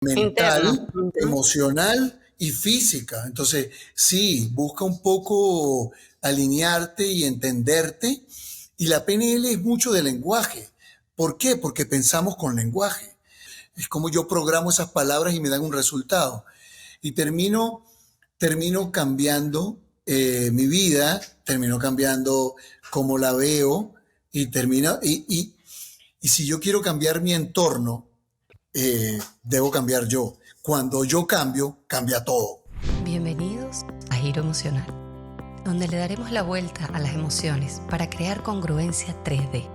Interno. mental, Ujú. emocional y física. Entonces, sí, busca un poco alinearte y entenderte. Y la PNL es mucho de lenguaje. ¿Por qué? Porque pensamos con lenguaje. Es como yo programo esas palabras y me dan un resultado. Y termino cambiando mi vida, termino cambiando cómo la veo y si yo quiero cambiar mi entorno, debo cambiar yo. Cuando yo cambio, cambia todo. Bienvenidos a Giro Emocional, donde le daremos la vuelta a las emociones para crear congruencia 3D.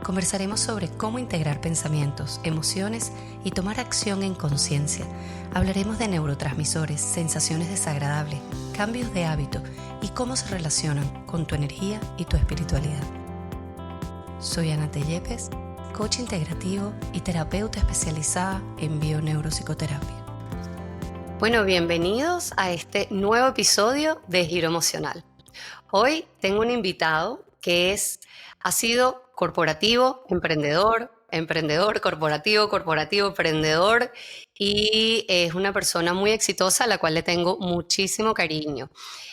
Conversaremos sobre cómo integrar pensamientos, emociones y tomar acción en conciencia. Hablaremos de neurotransmisores, sensaciones desagradables, cambios de hábito y cómo se relacionan con tu energía y tu espiritualidad. Soy Ana Tellepes, coach integrativo y terapeuta especializada en bioneuropsicoterapia. Bueno, bienvenidos a este nuevo episodio de Giro Emocional. Hoy tengo un invitado que ha sido corporativo, emprendedor, corporativo, emprendedor, y es una persona muy exitosa a la cual le tengo muchísimo cariño.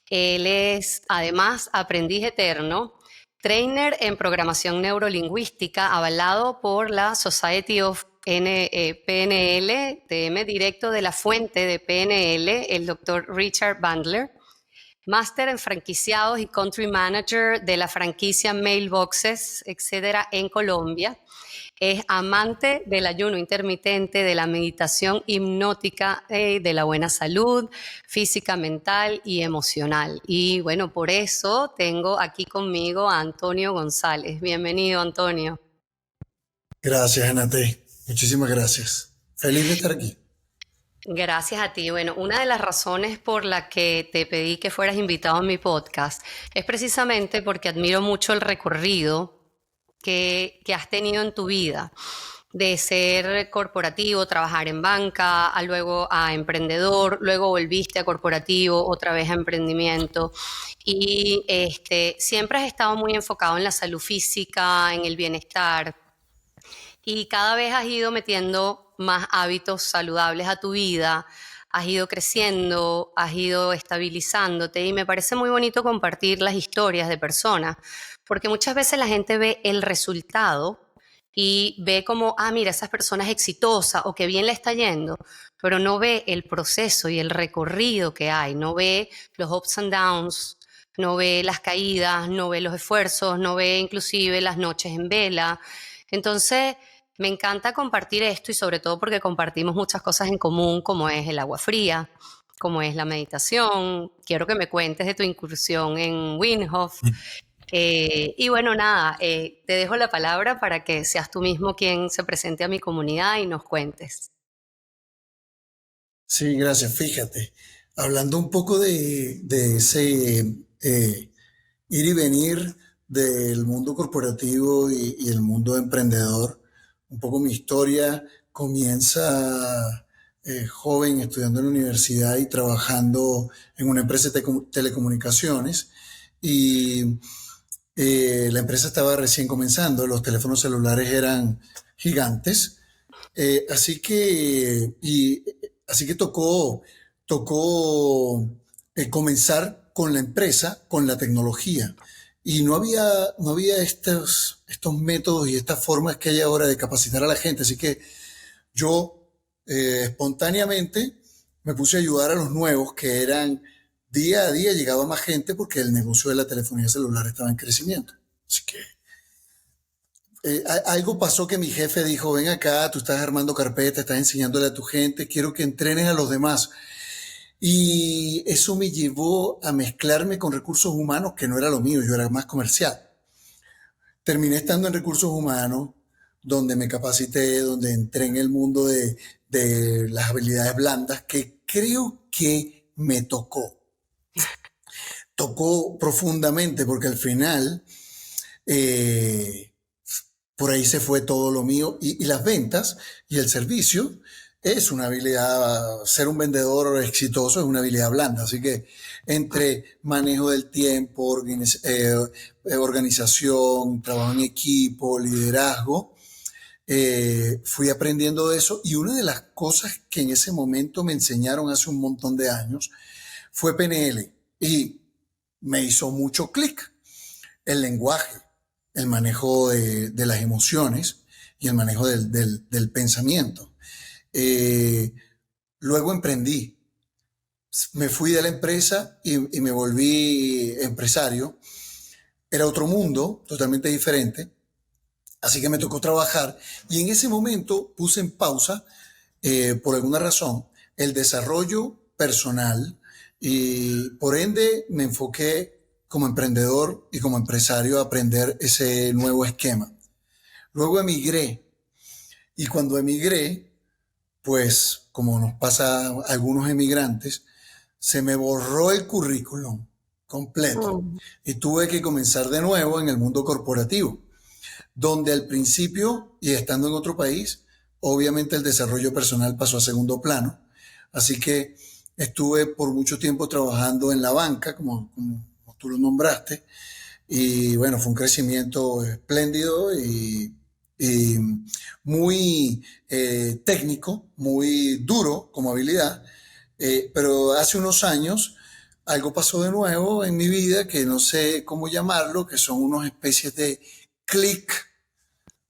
Él es además aprendiz eterno, trainer en programación neurolingüística avalado por la Society of PNL, TM directo de la fuente de PNL, el doctor Richard Bandler. Máster en franquiciados y country manager de la franquicia Mailboxes, etcétera, en Colombia. Es amante del ayuno intermitente, de la meditación hipnótica, de la buena salud física, mental y emocional. Y bueno, por eso tengo aquí conmigo a Antonio González. Bienvenido, Antonio. Gracias, Anate. Muchísimas gracias. Feliz de estar aquí. Gracias a ti. Bueno, una de las razones por la que te pedí que fueras invitado a mi podcast es precisamente porque admiro mucho el recorrido que has tenido en tu vida, de ser corporativo, trabajar en banca, luego a emprendedor, luego volviste a corporativo, otra vez a emprendimiento. Y siempre has estado muy enfocado en la salud física, en el bienestar, y cada vez has ido metiendo más hábitos saludables a tu vida, has ido creciendo, has ido estabilizándote, y me parece muy bonito compartir las historias de personas, porque muchas veces la gente ve el resultado y ve como, mira, esa persona es exitosa o que bien le está yendo, pero no ve el proceso y el recorrido que hay, no ve los ups and downs, no ve las caídas, no ve los esfuerzos, no ve inclusive las noches en vela. Entonces, me encanta compartir esto, y sobre todo porque compartimos muchas cosas en común, como es el agua fría, como es la meditación. Quiero que me cuentes de tu incursión en Wim Hof. Y bueno, nada, te dejo la palabra para que seas tú mismo quien se presente a mi comunidad y nos cuentes. Sí, gracias. Fíjate, hablando un poco de ese ir y venir del mundo corporativo y el mundo emprendedor, un poco mi historia comienza joven estudiando en la universidad y trabajando en una empresa de telecomunicaciones y la empresa estaba recién comenzando, los teléfonos celulares eran gigantes, así que tocó comenzar con la empresa, con la tecnología. Y no había estos métodos y estas formas que hay ahora de capacitar a la gente. Así que yo espontáneamente me puse a ayudar a los nuevos, que eran día a día llegaba más gente porque el negocio de la telefonía celular estaba en crecimiento. Así que algo pasó que mi jefe dijo, ven acá, tú estás armando carpeta, estás enseñándole a tu gente, quiero que entrenes a los demás. Y eso me llevó a mezclarme con recursos humanos, que no era lo mío, yo era más comercial. Terminé estando en recursos humanos, donde me capacité, donde entré en el mundo de las habilidades blandas, que creo que me tocó profundamente, porque al final por ahí se fue todo lo mío y las ventas y el servicio es una habilidad, ser un vendedor exitoso es una habilidad blanda, así que entre manejo del tiempo, organización, trabajo en equipo, liderazgo, Fui aprendiendo de eso y una de las cosas que en ese momento me enseñaron hace un montón de años fue PNL y me hizo mucho clic el lenguaje, el manejo de las emociones y el manejo del pensamiento. Eh, Luego emprendí, me fui de la empresa y me volví empresario. Era otro mundo, totalmente diferente. Así que me tocó trabajar y en ese momento puse en pausa, por alguna razón, el desarrollo personal y por ende me enfoqué como emprendedor y como empresario a aprender ese nuevo esquema. Luego emigré y cuando emigré, pues como nos pasa a algunos emigrantes, se me borró el currículum completo Mm. y tuve que comenzar de nuevo en el mundo corporativo, donde al principio y estando en otro país, obviamente el desarrollo personal pasó a segundo plano. Así que estuve por mucho tiempo trabajando en la banca, como tú lo nombraste, y bueno, fue un crecimiento espléndido y muy técnico, muy duro como habilidad. Pero hace unos años algo pasó de nuevo en mi vida que no sé cómo llamarlo, que son unas especies de clic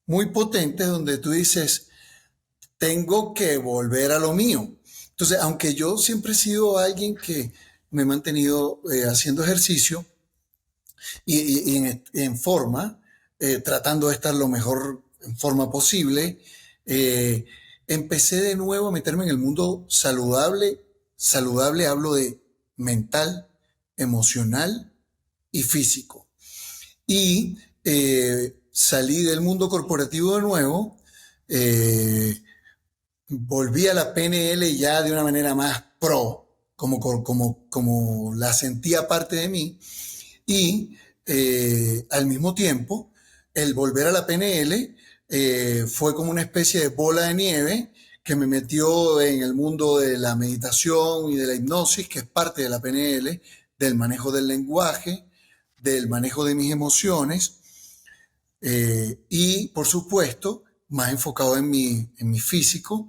muy potentes donde tú dices, tengo que volver a lo mío. Entonces, aunque yo siempre he sido alguien que me he mantenido haciendo ejercicio y en forma, tratando de estar lo mejor en forma posible, eh, empecé de nuevo a meterme en el mundo saludable. Saludable hablo de mental, emocional y físico. Y salí del mundo corporativo de nuevo, eh, volví a la PNL ya de una manera más pro, como la sentía parte de mí, y al mismo tiempo, el volver a la PNL fue como una especie de bola de nieve que me metió en el mundo de la meditación y de la hipnosis, que es parte de la PNL, del manejo del lenguaje, del manejo de mis emociones y, por supuesto, más enfocado en mi físico,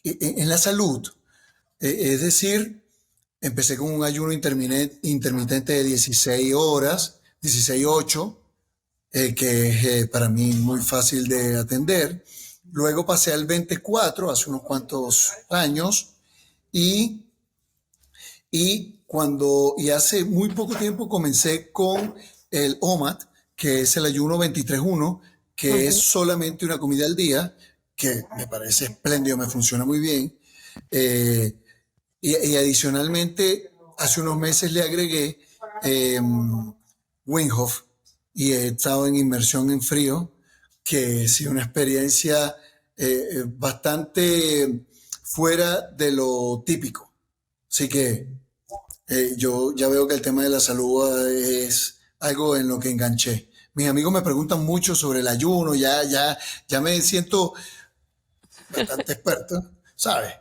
en la salud. Es decir, empecé con un ayuno intermitente de 16 horas, 16-8, que es para mí muy fácil de atender. Luego pasé al 24 hace unos cuantos años y, y hace muy poco tiempo comencé con el OMAD, que es el ayuno 23-1, que es Ujú. solamente una comida al día, que me parece espléndido, me funciona muy bien. Eh, y adicionalmente, hace unos meses le agregué eh, Wim Hof y he estado en inmersión en frío, que es una experiencia bastante fuera de lo típico. Así que yo ya veo que el tema de la salud es algo en lo que enganché. Mis amigos me preguntan mucho sobre el ayuno, ya me siento bastante experto, ¿sabes?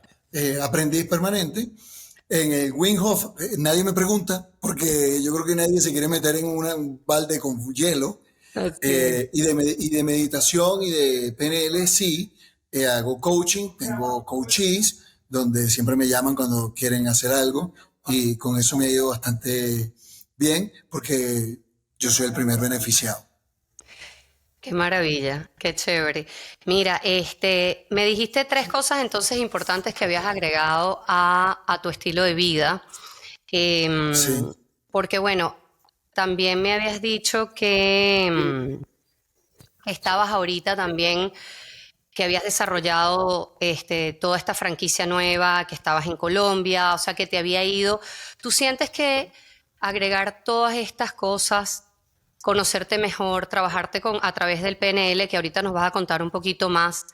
Aprendiz permanente. En el Wim Hof nadie me pregunta porque yo creo que nadie se quiere meter en un balde con hielo. Ok. Y de meditación y de PNL sí, hago coaching, tengo coaches donde siempre me llaman cuando quieren hacer algo y con eso me ha ido bastante bien porque yo soy el primer beneficiado. Qué maravilla, qué chévere. Mira, me dijiste tres cosas entonces importantes que habías agregado a tu estilo de vida. Em, Sí, Porque bueno, también me habías dicho que estabas ahorita también, que habías desarrollado toda esta franquicia nueva, que estabas en Colombia, o sea, que te había ido. ¿Tú sientes que agregar todas estas cosas, conocerte mejor, trabajarte a través del PNL, que ahorita nos vas a contar un poquito más,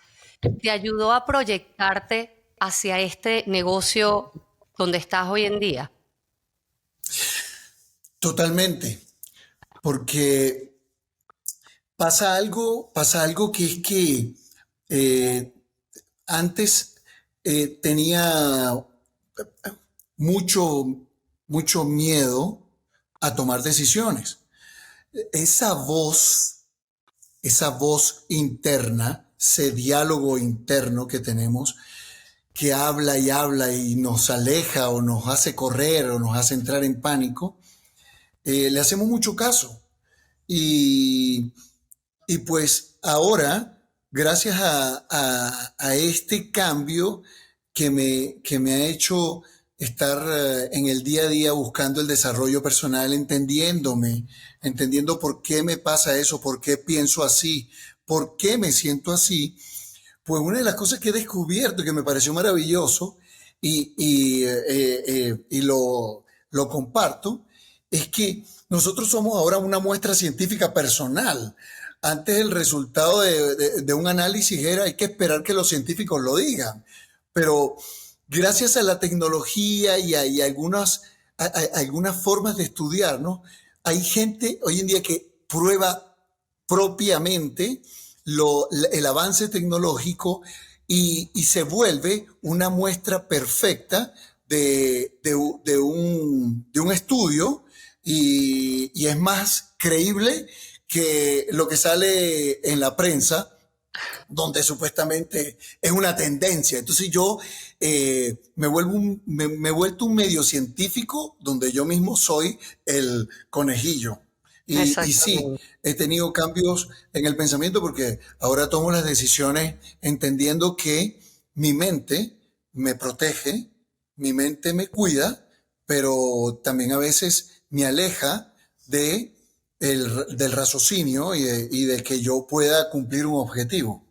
te ayudó a proyectarte hacia este negocio donde estás hoy en día? totalmente, porque pasa algo que es que eh, antes tenía mucho, mucho miedo a tomar decisiones. Esa voz, esa voz interna ese diálogo interno que tenemos, que habla y habla y nos aleja o nos hace correr o nos hace entrar en pánico, le hacemos mucho caso. Y, y pues ahora, gracias a este cambio que me ha hecho estar en el día a día buscando el desarrollo personal, entendiéndome, entendiendo por qué me pasa eso, por qué pienso así, por qué me siento así, pues una de las cosas que he descubierto y que me pareció maravilloso y lo comparto es que nosotros somos ahora una muestra científica personal. Antes el resultado de un análisis era hay que esperar que los científicos lo digan, pero gracias a la tecnología y algunas formas de estudiar, ¿no? Hay gente hoy en día que prueba propiamente el avance tecnológico y se vuelve una muestra perfecta de un estudio y es más creíble que lo que sale en la prensa donde supuestamente es una tendencia. Entonces yo me he vuelto un medio científico donde yo mismo soy el conejillo. Y sí, Exactamente. he tenido cambios en el pensamiento porque ahora tomo las decisiones entendiendo que mi mente me protege, mi mente me cuida, pero también a veces me aleja de del raciocinio y de que yo pueda cumplir un objetivo.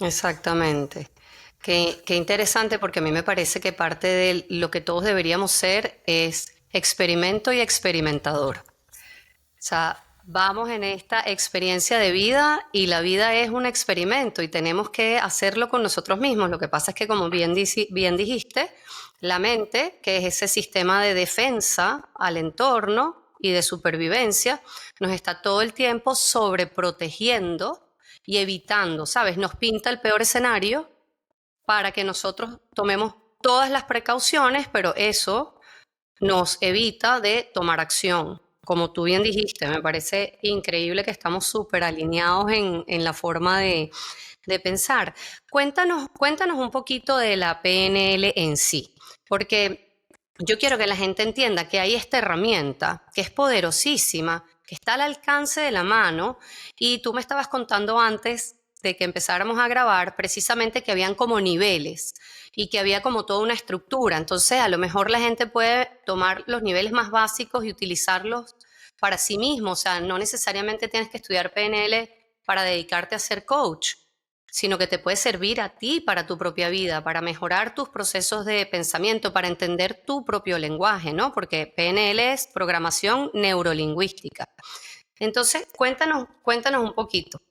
Exactamente. Qué interesante porque a mí me parece que parte de lo que todos deberíamos ser es experimento y experimentador. O sea, vamos en esta experiencia de vida y la vida es un experimento y tenemos que hacerlo con nosotros mismos. Lo que pasa es que, como bien dijiste, la mente, que es ese sistema de defensa al entorno y de supervivencia, nos está todo el tiempo sobreprotegiendo y evitando, ¿sabes? Nos pinta el peor escenario para que nosotros tomemos todas las precauciones, pero eso nos evita de tomar acción. Como tú bien dijiste, me parece increíble que estamos súper alineados en la forma de pensar. Cuéntanos un poquito de la PNL en sí, porque yo quiero que la gente entienda que hay esta herramienta que es poderosísima, que está al alcance de la mano, y tú me estabas contando antes de que empezáramos a grabar precisamente que habían como niveles y que había como toda una estructura. Entonces, a lo mejor la gente puede tomar los niveles más básicos y utilizarlos para sí mismo. O sea, no necesariamente tienes que estudiar PNL para dedicarte a ser coach, sino que te puede servir a ti para tu propia vida, para mejorar tus procesos de pensamiento, para entender tu propio lenguaje, ¿no? Porque PNL es programación neurolingüística. Entonces, cuéntanos un poquito.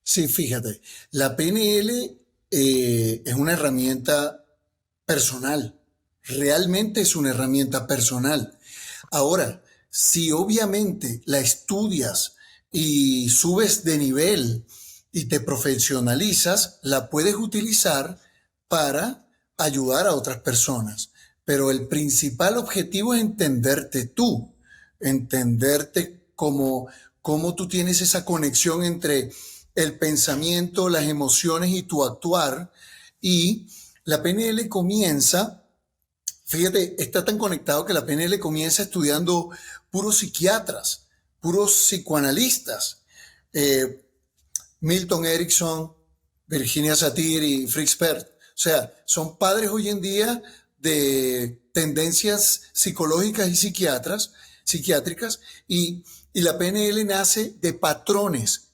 Sí, fíjate, la PNL es una herramienta personal, realmente es una herramienta personal. Ahora, si obviamente la estudias y subes de nivel y te profesionalizas, la puedes utilizar para ayudar a otras personas. Pero el principal objetivo es entenderte tú, entenderte como tú tienes esa conexión entre el pensamiento, las emociones y tu actuar. Y la PNL comienza, fíjate, está tan conectado que la PNL comienza estudiando puros psiquiatras, puros psicoanalistas. Eh, Milton Erickson, Virginia Satir y Fritz Perls. O sea, son padres hoy en día de tendencias psicológicas y psiquiátricas, y la PNL nace de patrones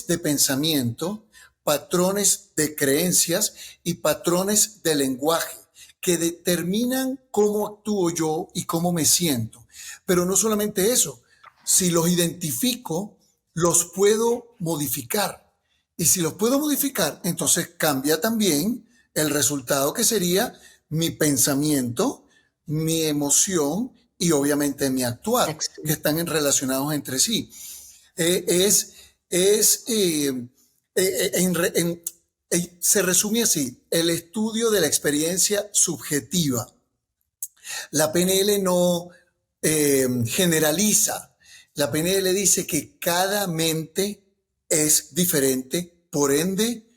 de pensamiento, patrones de creencias y patrones de lenguaje que determinan cómo actúo yo y cómo me siento. Pero no solamente eso, si los identifico, los puedo modificar. Y si los puedo modificar, entonces cambia también el resultado que sería mi pensamiento, mi emoción y obviamente mi actuar, que están relacionados entre sí. Eh, es, es se resume así, el estudio de la experiencia subjetiva. La PNL no generaliza. La PNL dice que cada mente es diferente, por ende,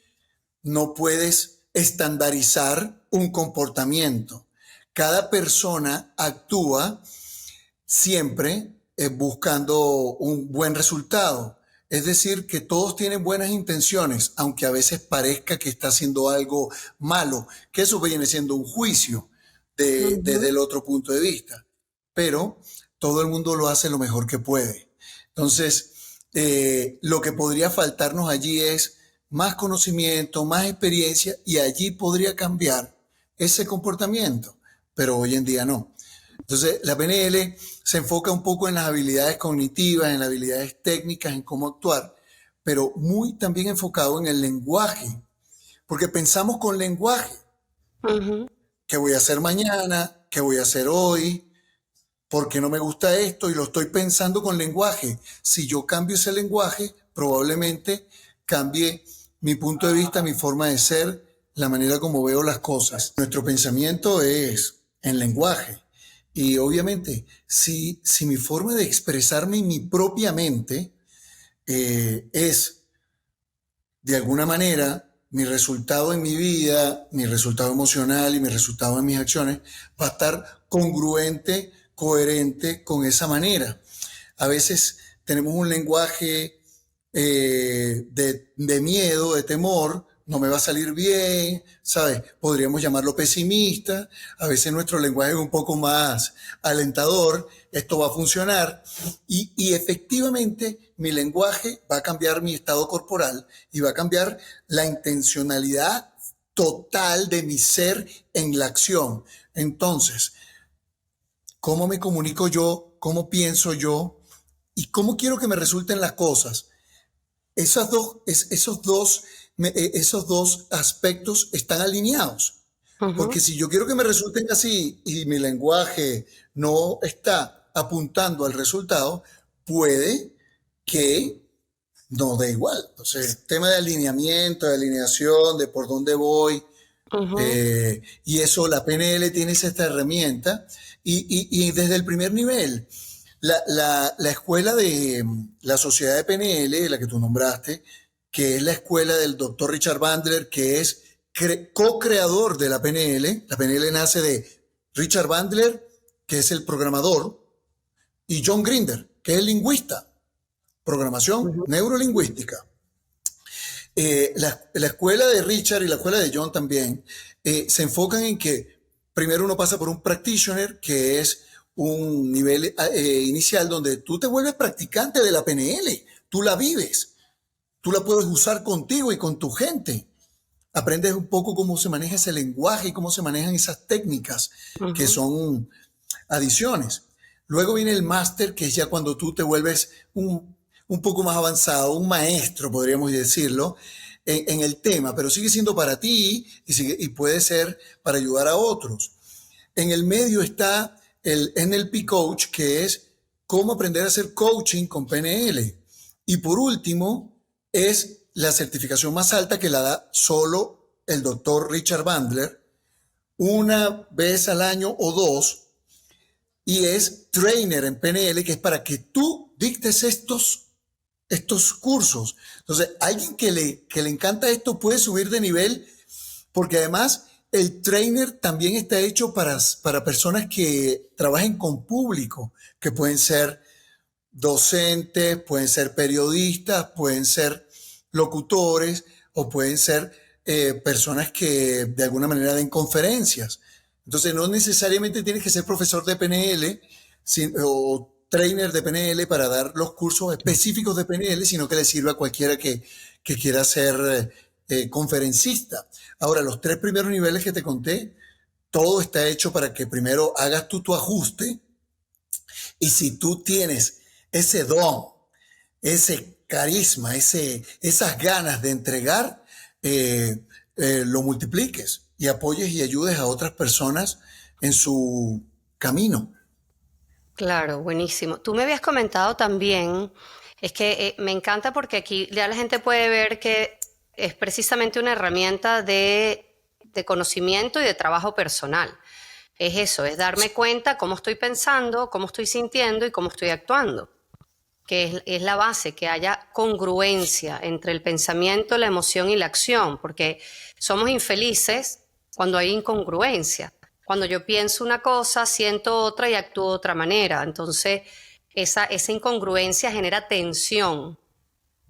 no puedes estandarizar un comportamiento. Cada persona actúa siempre buscando un buen resultado. Es decir, que todos tienen buenas intenciones, aunque a veces parezca que está haciendo algo malo, que eso viene siendo un juicio desde Ujú. el otro punto de vista. Pero todo el mundo lo hace lo mejor que puede. Entonces, lo que podría faltarnos allí es más conocimiento, más experiencia, y allí podría cambiar ese comportamiento, pero hoy en día no. Entonces, la PNL se enfoca un poco en las habilidades cognitivas, en las habilidades técnicas, en cómo actuar, pero muy también enfocado en el lenguaje, porque pensamos con lenguaje. Ujú. ¿Qué voy a hacer mañana? ¿Qué voy a hacer hoy? ¿Por qué no me gusta esto? Y lo estoy pensando con lenguaje. Si yo cambio ese lenguaje, probablemente cambie mi punto de vista, mi forma de ser, la manera como veo las cosas. Nuestro pensamiento es en lenguaje. Y obviamente, si mi forma de expresarme en mi propia mente es de alguna manera mi resultado en mi vida, mi resultado emocional y mi resultado en mis acciones va a estar congruente, coherente con esa manera. A veces tenemos un lenguaje de miedo, de temor, no me va a salir bien, ¿sabes? Podríamos llamarlo pesimista. A veces nuestro lenguaje es un poco más alentador, esto va a funcionar. Y efectivamente mi lenguaje va a cambiar mi estado corporal y va a cambiar la intencionalidad total de mi ser en la acción. Entonces, ¿cómo me comunico yo? ¿Cómo pienso yo? ¿Y cómo quiero que me resulten las cosas? Esos dos aspectos están alineados. Porque Ujú. si yo quiero que me resulten así y mi lenguaje no está apuntando al resultado, puede que no dé igual. Entonces, tema de alineamiento, de alineación, de por dónde voy, Ujú. y eso, la PNL tiene esta herramienta y desde el primer nivel, la escuela de la sociedad de PNL, la que tú nombraste, que es la escuela del doctor Richard Bandler, que es co-creador de la PNL nace de Richard Bandler, que es el programador, y John Grinder, que es el lingüista, programación Ujú. neurolingüística. La escuela de Richard y la escuela de John también se enfocan en que primero uno pasa por un practitioner, que es un nivel inicial donde tú te vuelves practicante de la PNL, tú la vives, tú la puedes usar contigo y con tu gente. Aprendes un poco cómo se maneja ese lenguaje y cómo se manejan esas técnicas que Ujú. son adiciones. Luego viene el máster, que es ya cuando tú te vuelves un poco más avanzado, un maestro, podríamos decirlo, en el tema, pero sigue siendo para ti y puede ser para ayudar a otros. En el medio está el NLP Coach, que es cómo aprender a hacer coaching con PNL. Y por último, es la certificación más alta que la da solo el doctor Richard Bandler, una vez al año o dos, y es trainer en PNL, que es para que tú dictes estos cursos. Entonces, alguien que le encanta esto puede subir de nivel, porque además el trainer también está hecho para personas que trabajen con público, que pueden ser docentes, pueden ser periodistas, pueden ser locutores o pueden ser personas que de alguna manera den conferencias. Entonces no necesariamente tienes que ser profesor de PNL o trainer de PNL para dar los cursos específicos de PNL, sino que le sirva a cualquiera que quiera ser conferencista. Ahora, los tres primeros niveles que te conté, todo está hecho para que primero hagas tú tu ajuste y si tú tienes ese don, ese carisma, esas ganas de entregar, lo multipliques y apoyes y ayudes a otras personas en su camino. Claro, buenísimo. Tú me habías comentado también, es que me encanta porque aquí ya la gente puede ver que es precisamente una herramienta de conocimiento y de trabajo personal. Es eso, es darme cuenta cómo estoy pensando, cómo estoy sintiendo y cómo estoy actuando. que es la base, que haya congruencia entre el pensamiento, la emoción y la acción, porque somos infelices cuando hay incongruencia. Cuando yo pienso una cosa, siento otra y actúo de otra manera. Entonces, esa incongruencia genera tensión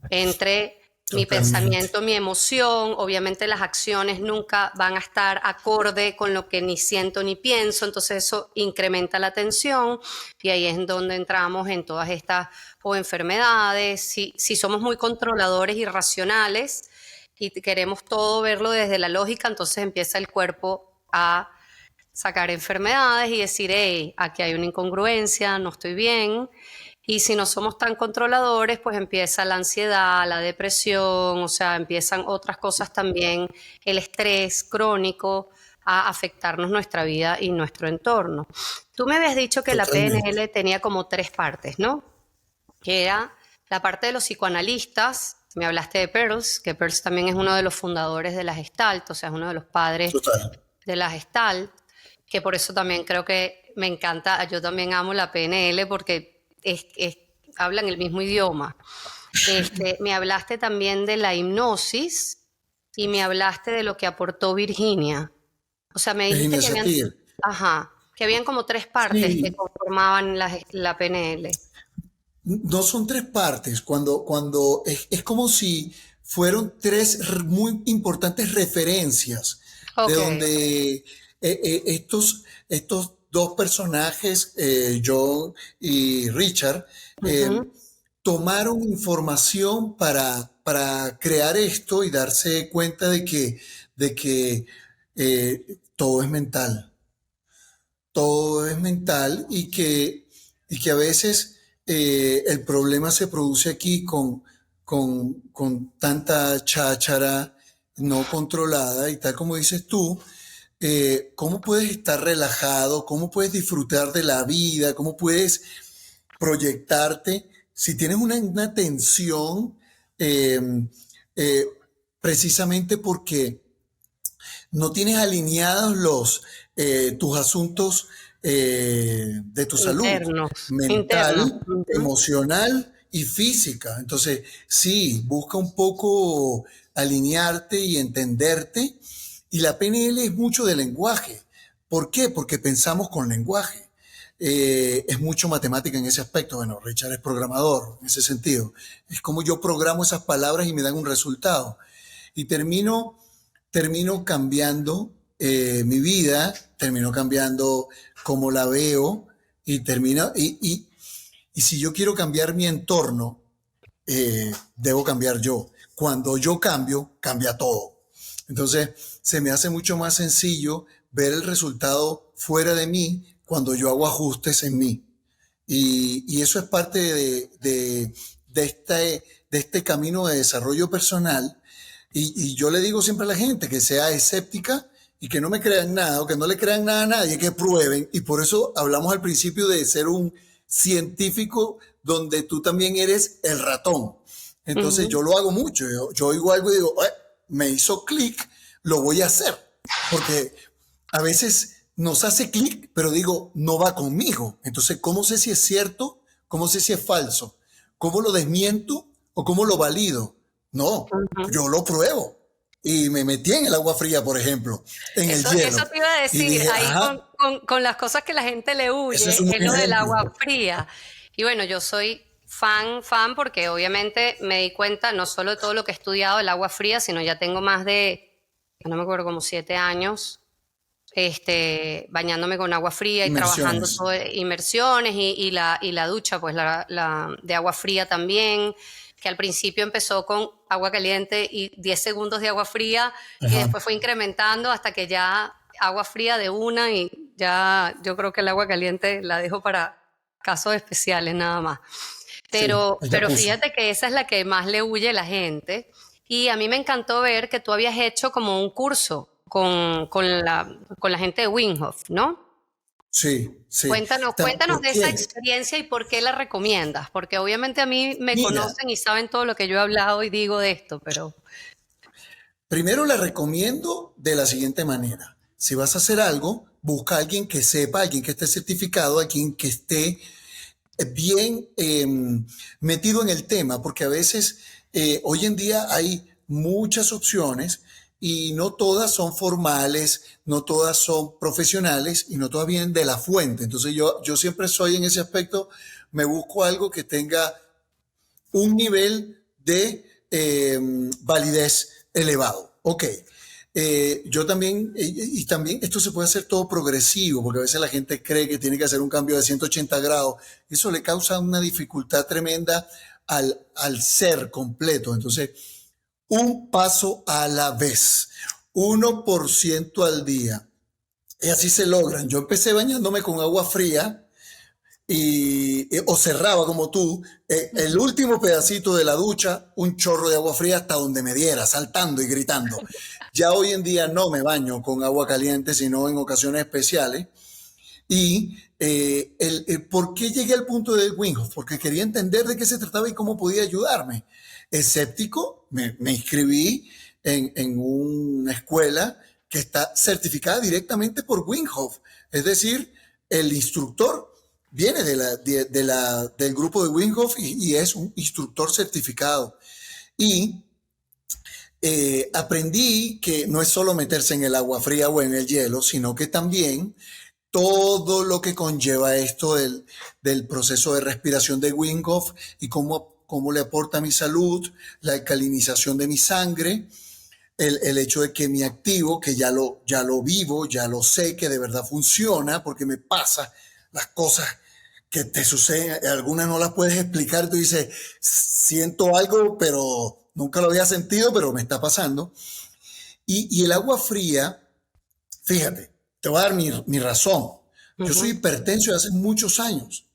entre mi Totalmente. pensamiento, mi emoción. Obviamente las acciones nunca van a estar acorde con lo que ni siento ni pienso, entonces eso incrementa la tensión y ahí es en donde entramos en todas estas o enfermedades. Si somos muy controladores y racionales y queremos todo verlo desde la lógica, entonces empieza el cuerpo a sacar enfermedades y decir, hey, aquí hay una incongruencia, no estoy bien. Y si no somos tan controladores, pues empieza la ansiedad, la depresión, o sea, empiezan otras cosas también, el estrés crónico a afectarnos nuestra vida y nuestro entorno. Tú me habías dicho que la Totalmente. PNL tenía como tres partes, ¿no? Que era la parte de los psicoanalistas, me hablaste de Pearls, que Pearls también es uno de los fundadores de la Gestalt, o sea, es uno de los padres Total. de la Gestalt, que por eso también creo que me encanta, yo también amo la PNL porque hablan el mismo idioma. Me hablaste también de la hipnosis y me hablaste de lo que aportó Virginia. O sea, me dijiste que Virginia habían, Satir. ajá, que habían como tres partes que Sí, conformaban la PNL. no son tres partes, cuando es como si fueron tres muy importantes referencias de Ok. donde estos dos personajes, John y Richard, Ujú. tomaron información para crear esto y darse cuenta de que todo es mental, todo es mental y que a veces el problema se produce aquí con tanta cháchara no controlada y tal como dices tú, cómo puedes estar relajado, cómo puedes disfrutar de la vida, cómo puedes proyectarte si tienes una tensión eh, eh, precisamente porque no tienes alineados tus asuntos de tu salud Internos. mental, Ujú. emocional y física. Entonces, sí, busca un poco alinearte y entenderte. Y la PNL es mucho de lenguaje. ¿Por qué? Porque pensamos con lenguaje. Es mucho matemática en ese aspecto. Bueno, Richard es programador en ese sentido. Es como yo programo esas palabras y me dan un resultado. Y termino cambiando mi vida, termino cambiando cómo la veo y si yo quiero cambiar mi entorno, debo cambiar yo. Cuando yo cambio, cambia todo. Entonces, se me hace mucho más sencillo ver el resultado fuera de mí cuando yo hago ajustes en mí. Y eso es parte de este camino de desarrollo personal. Y yo le digo siempre a la gente que sea escéptica y que no me crean nada o que no le crean nada a nadie, que prueben. Y por eso hablamos al principio de ser un científico donde tú también eres el ratón. Entonces Ujú. yo lo hago mucho. Yo oigo algo y digo, me hizo clic, lo voy a hacer. Porque a veces nos hace clic, pero digo, no va conmigo. Entonces, ¿cómo sé si es cierto? ¿Cómo sé si es falso? ¿Cómo lo desmiento o cómo lo valido? No, Ujú. yo lo pruebo. Y me metí en el agua fría, por ejemplo, en el Eso hielo. te iba a Y decir, dije, ahí ajá, con las cosas que la gente le ese es huye, un es lo del ejemplo. agua fría. Y bueno, yo soy fan, porque obviamente me di cuenta no solo de todo lo que he estudiado del agua fría, sino ya tengo más de, no me acuerdo, como 7 años, bañándome con agua fría y trabajando Inmersiones. todo, inmersiones y la ducha, pues la de agua fría también, que al principio empezó con agua caliente y 10 segundos de agua fría y Ajá. después fue incrementando hasta que ya agua fría de una y ya yo creo que el agua caliente la dejo para casos especiales nada más. Sí, el Pero jacuzzi. fíjate que esa es la que más le huye la gente. Y a mí me encantó ver que tú habías hecho como un curso con la gente de Wim Hof, ¿no? Sí, sí. Cuéntanos ¿Por de esa qué? experiencia y por qué la recomiendas, porque obviamente a mí me Mira, conocen y saben todo lo que yo he hablado y digo de esto, pero primero la recomiendo de la siguiente manera. Si vas a hacer algo, busca a alguien que sepa, alguien que esté certificado, alguien que esté bien metido en el tema, porque a veces hoy en día hay muchas opciones y no todas son formales, no todas son profesionales y no todas vienen de la fuente. Entonces yo siempre soy en ese aspecto, me busco algo que tenga un nivel de validez elevado. Ok. Yo también, y también esto se puede hacer todo progresivo, porque a veces la gente cree que tiene que hacer un cambio de 180 grados. Eso le causa una dificultad tremenda al ser completo. Entonces, un paso a la vez, 1% al día. Y así se logran. Yo empecé bañándome con agua fría o cerraba como tú, el último pedacito de la ducha, un chorro de agua fría hasta donde me diera, saltando y gritando. Ya hoy en día no me baño con agua caliente, sino en ocasiones especiales. Y ¿por qué llegué al punto del Wim Hof? Porque quería entender de qué se trataba y cómo podía ayudarme. Escéptico, me inscribí en una escuela que está certificada directamente por Wim Hof. Es decir, el instructor viene del grupo de Wim Hof y es un instructor certificado. Y aprendí que no es solo meterse en el agua fría o en el hielo, sino que también todo lo que conlleva esto del proceso de respiración de Wim Hof y cómo le aporta a mi salud, la alcalinización de mi sangre, el hecho de que mi activo, que ya lo vivo, ya lo sé, que de verdad funciona, porque me pasa las cosas que te suceden, algunas no las puedes explicar, tú dices, siento algo, pero nunca lo había sentido, pero me está pasando. Y el agua fría, fíjate, te voy a dar mi razón. Yo soy Ujú. hipertenso de hace muchos años,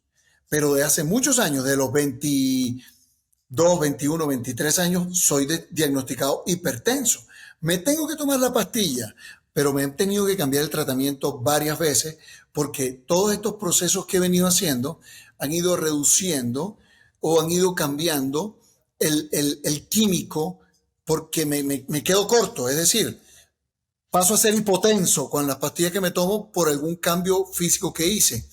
pero de hace muchos años, de los 22, 21, 23 años, soy diagnosticado hipertenso. Me tengo que tomar la pastilla, pero me he tenido que cambiar el tratamiento varias veces porque todos estos procesos que he venido haciendo han ido reduciendo o han ido cambiando el químico porque me quedo corto. Es decir, paso a ser hipotenso con las pastillas que me tomo por algún cambio físico que hice.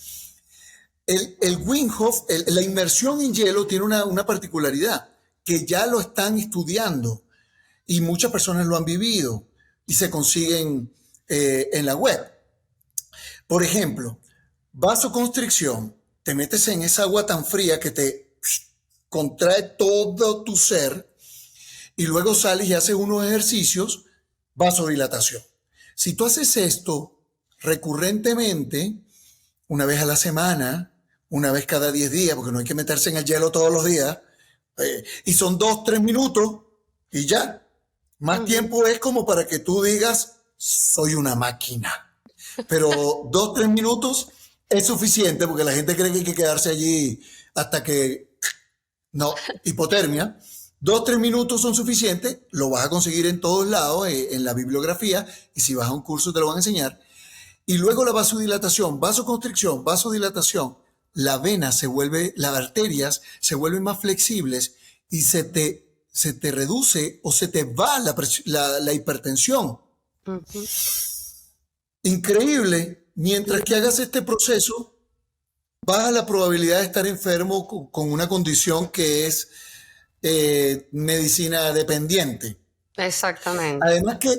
El Wim Hof, la inmersión en hielo tiene una particularidad, que ya lo están estudiando y muchas personas lo han vivido y se consiguen en la web. Por ejemplo, vasoconstricción, te metes en esa agua tan fría que te contrae todo tu ser y luego sales y haces unos ejercicios, vasodilatación. Si tú haces esto recurrentemente, una vez a la semana, una vez cada 10 días, porque no hay que meterse en el hielo todos los días, y son 2, 3 minutos y ya. Más Ujú. tiempo es como para que tú digas, soy una máquina. Pero 2, 3 minutos es suficiente porque la gente cree que hay que quedarse allí hasta que, no, hipotermia. 2, 3 minutos son suficientes, lo vas a conseguir en todos lados, en la bibliografía, y si vas a un curso te lo van a enseñar. Y luego la vasodilatación, vasoconstricción, vasodilatación, la vena se vuelve, las arterias se vuelven más flexibles y se te reduce o se te va la hipertensión. Ujú. Increíble. Mientras que Ujú. hagas este proceso, baja la probabilidad de estar enfermo con una condición que es medicina dependiente. Exactamente.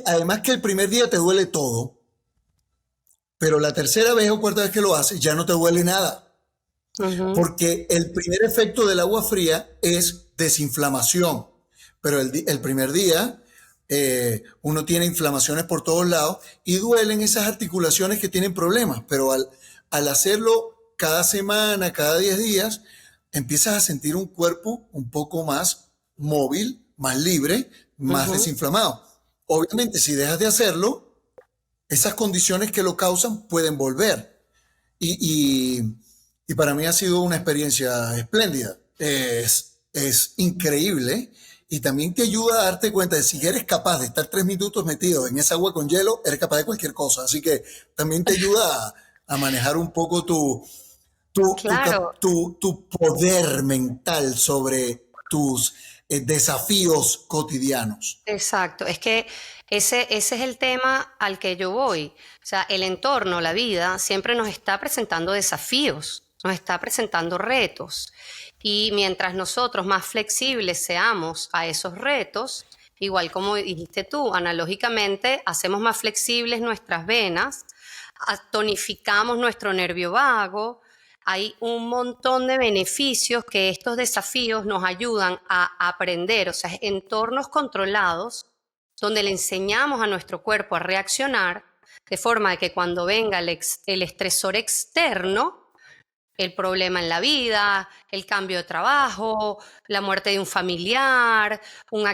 Además que el primer día te duele todo, pero la tercera vez o cuarta vez que lo haces ya no te duele nada. Ujú. Porque el primer efecto del agua fría es desinflamación, pero el primer día uno tiene inflamaciones por todos lados y duelen esas articulaciones que tienen problemas, pero al hacerlo cada semana, cada 10 días, empiezas a sentir un cuerpo un poco más móvil, más libre, más Ujú. desinflamado. Obviamente, si dejas de hacerlo, esas condiciones que lo causan pueden volver. Y para mí ha sido una experiencia espléndida. Es increíble y también te ayuda a darte cuenta de si eres capaz de estar 3 minutos metido en esa agua con hielo, eres capaz de cualquier cosa. Así que también te ayuda a manejar un poco Claro, tu poder mental sobre tus desafíos cotidianos. exacto. Es que ese es el tema al que yo voy. O sea, el entorno, la vida, siempre nos está presentando desafíos. nos está presentando retos. Y mientras nosotros más flexibles seamos a esos retos, igual como dijiste tú, analógicamente hacemos más flexibles nuestras venas, tonificamos nuestro nervio vago. Hay un montón de beneficios que estos desafíos nos ayudan a aprender, o sea, entornos controlados donde le enseñamos a nuestro cuerpo a reaccionar de forma de que cuando venga el estresor externo, el problema en la vida, el cambio de trabajo, la muerte de un familiar, un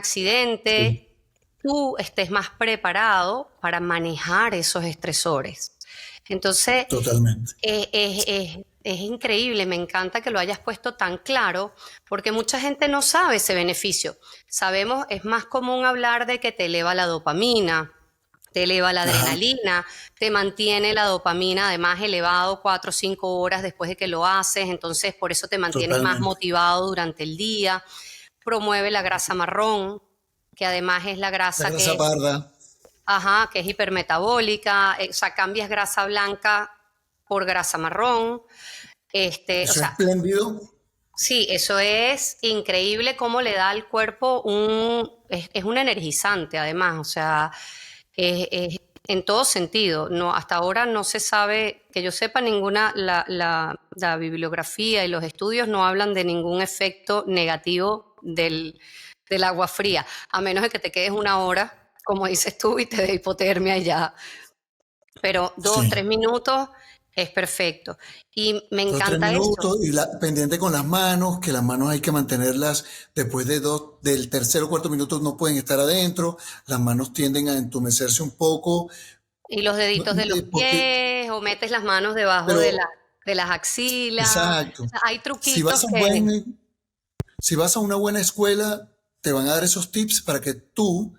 Sí, accidente, tú estés más preparado para manejar esos estresores. Entonces, totalmente. es increíble, me encanta que lo hayas puesto tan claro, porque mucha gente no sabe ese beneficio. Sabemos, es más común hablar de que te eleva la dopamina, te eleva la Ajá, adrenalina, te mantiene la dopamina además elevado 4 o 5 horas después de que lo haces, entonces por eso te mantienes más totalmente. motivado durante el día. Promueve la grasa marrón, que además es la La grasa grasa que es, parda, ajá, que es hipermetabólica, o sea, cambias grasa blanca por grasa marrón. O eso es sea, espléndido. sí, eso es increíble cómo le da al cuerpo es un energizante además, o sea, en todo sentido. No, hasta ahora no se sabe, que yo sepa, la bibliografía y los estudios no hablan de ningún efecto negativo del agua fría, a menos de que te quedes una hora, como dices tú, y te dé hipotermia y ya. Pero 2, 3 minutos es perfecto. Y me 2 o 3 minutos encanta eso. y pendiente con las manos, que las manos hay que mantenerlas después del tercer o cuarto minuto no pueden estar adentro, las manos tienden a entumecerse un poco, Y los deditos de los porque, pies, o metes las manos debajo pero, de las axilas. O exacto, sea, hay si truquitos vas a un que, buen, si vas a una buena escuela, te van a dar esos tips para que tú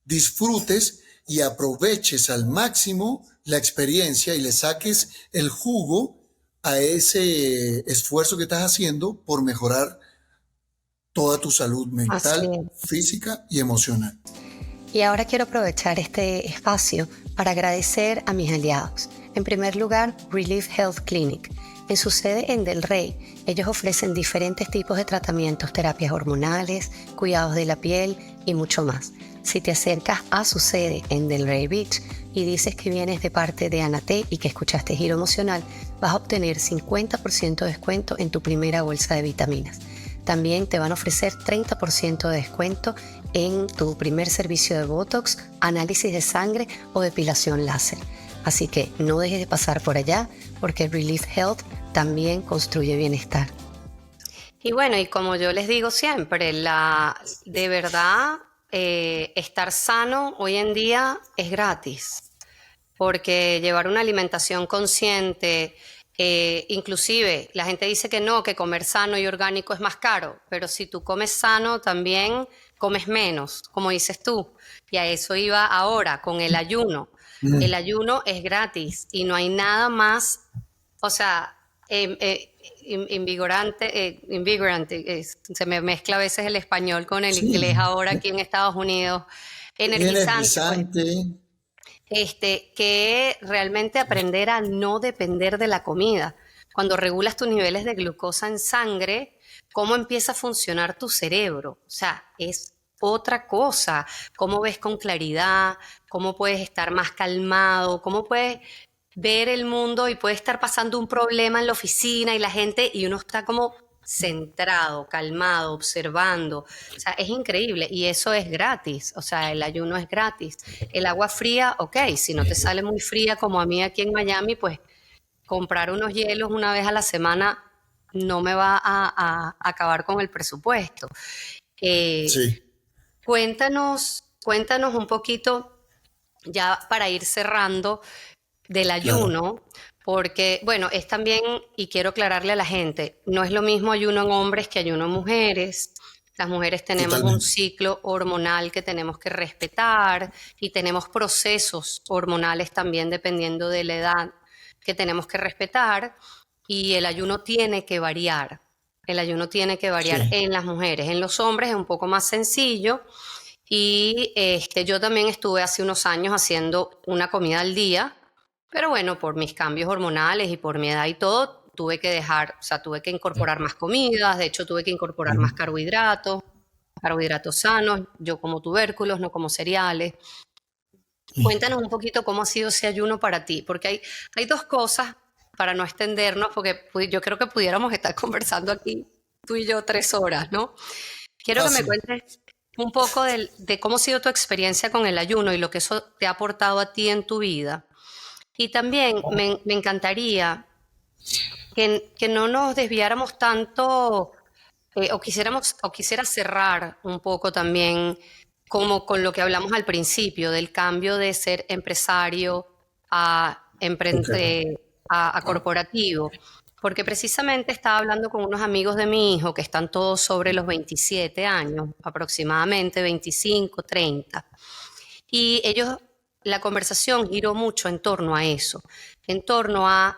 disfrutes y aproveches al máximo la experiencia y le saques el jugo a ese esfuerzo que estás haciendo por mejorar toda tu salud así mental, es. física y emocional. Y ahora quiero aprovechar este espacio para agradecer a mis aliados. En primer lugar, Relief Health Clinic. En su sede en Del Rey, ellos ofrecen diferentes tipos de tratamientos, terapias hormonales, cuidados de la piel y mucho más. Si te acercas a su sede en Del Rey Beach y dices que vienes de parte de Anate y que escuchaste Giro Emocional, vas a obtener 50% de descuento en tu primera bolsa de vitaminas. También te van a ofrecer 30% de descuento en tu primer servicio de Botox, análisis de sangre o depilación láser. Así que no dejes de pasar por allá porque Relief Health también construye bienestar. Y bueno, y como yo les digo siempre, de verdad, estar sano hoy en día es gratis porque llevar una alimentación consciente, inclusive la gente dice que no, que comer sano y orgánico es más caro, pero si tú comes sano también comes menos, como dices tú, y a eso iba ahora con el ayuno. El Mm, ayuno es gratis y no hay nada más, o sea, invigorante, se me mezcla a veces el español con el inglés sí, ahora aquí en Estados Unidos, energizante, pues energizante, que realmente aprender a no depender de la comida. Cuando regulas tus niveles de glucosa en sangre, ¿cómo empieza a funcionar tu cerebro? O sea, es otra cosa. ¿Cómo ves con claridad? ¿Cómo puedes estar más calmado? ¿Cómo puedes ver el mundo y puede estar pasando un problema en la oficina y la gente y uno está como centrado, calmado, observando? O sea, es increíble y eso es gratis, o sea, el ayuno es gratis. El agua fría, ok, si no te sale muy fría como a mí aquí en Miami, pues comprar unos hielos una vez a la semana no me va a acabar con el presupuesto. Eh, sí, cuéntanos un poquito, ya para ir cerrando, del claro, ayuno, porque, bueno, es también, y quiero aclararle a la gente, no es lo mismo ayuno en hombres que ayuno en mujeres. Las mujeres tenemos un totalmente. ciclo hormonal que tenemos que respetar y tenemos procesos hormonales también dependiendo de la edad que tenemos que respetar y el ayuno tiene que variar. El ayuno tiene que variar Sí, en las mujeres. En los hombres es un poco más sencillo y yo también estuve hace unos años haciendo una comida al día, pero bueno, por mis cambios hormonales y por mi edad y todo, tuve que dejar, o sea, tuve que incorporar más comidas, de hecho tuve que incorporar más carbohidratos, carbohidratos sanos, yo como tubérculos, no como cereales. Cuéntanos un poquito cómo ha sido ese ayuno para ti, porque hay dos cosas para no extendernos, porque yo creo que pudiéramos estar conversando aquí tú y yo 3 horas, ¿no? Quiero que me Fácil. cuentes un poco de cómo ha sido tu experiencia con el ayuno y lo que eso te ha aportado a ti en tu vida. Y también me encantaría que no nos desviáramos tanto o quisiera cerrar un poco también como con lo que hablamos al principio del cambio de ser empresario a, Ok. a corporativo. Porque precisamente estaba hablando con unos amigos de mi hijo que están todos sobre los 27 años, aproximadamente 25, 30. Y ellos, la conversación giró mucho en torno a eso, en torno a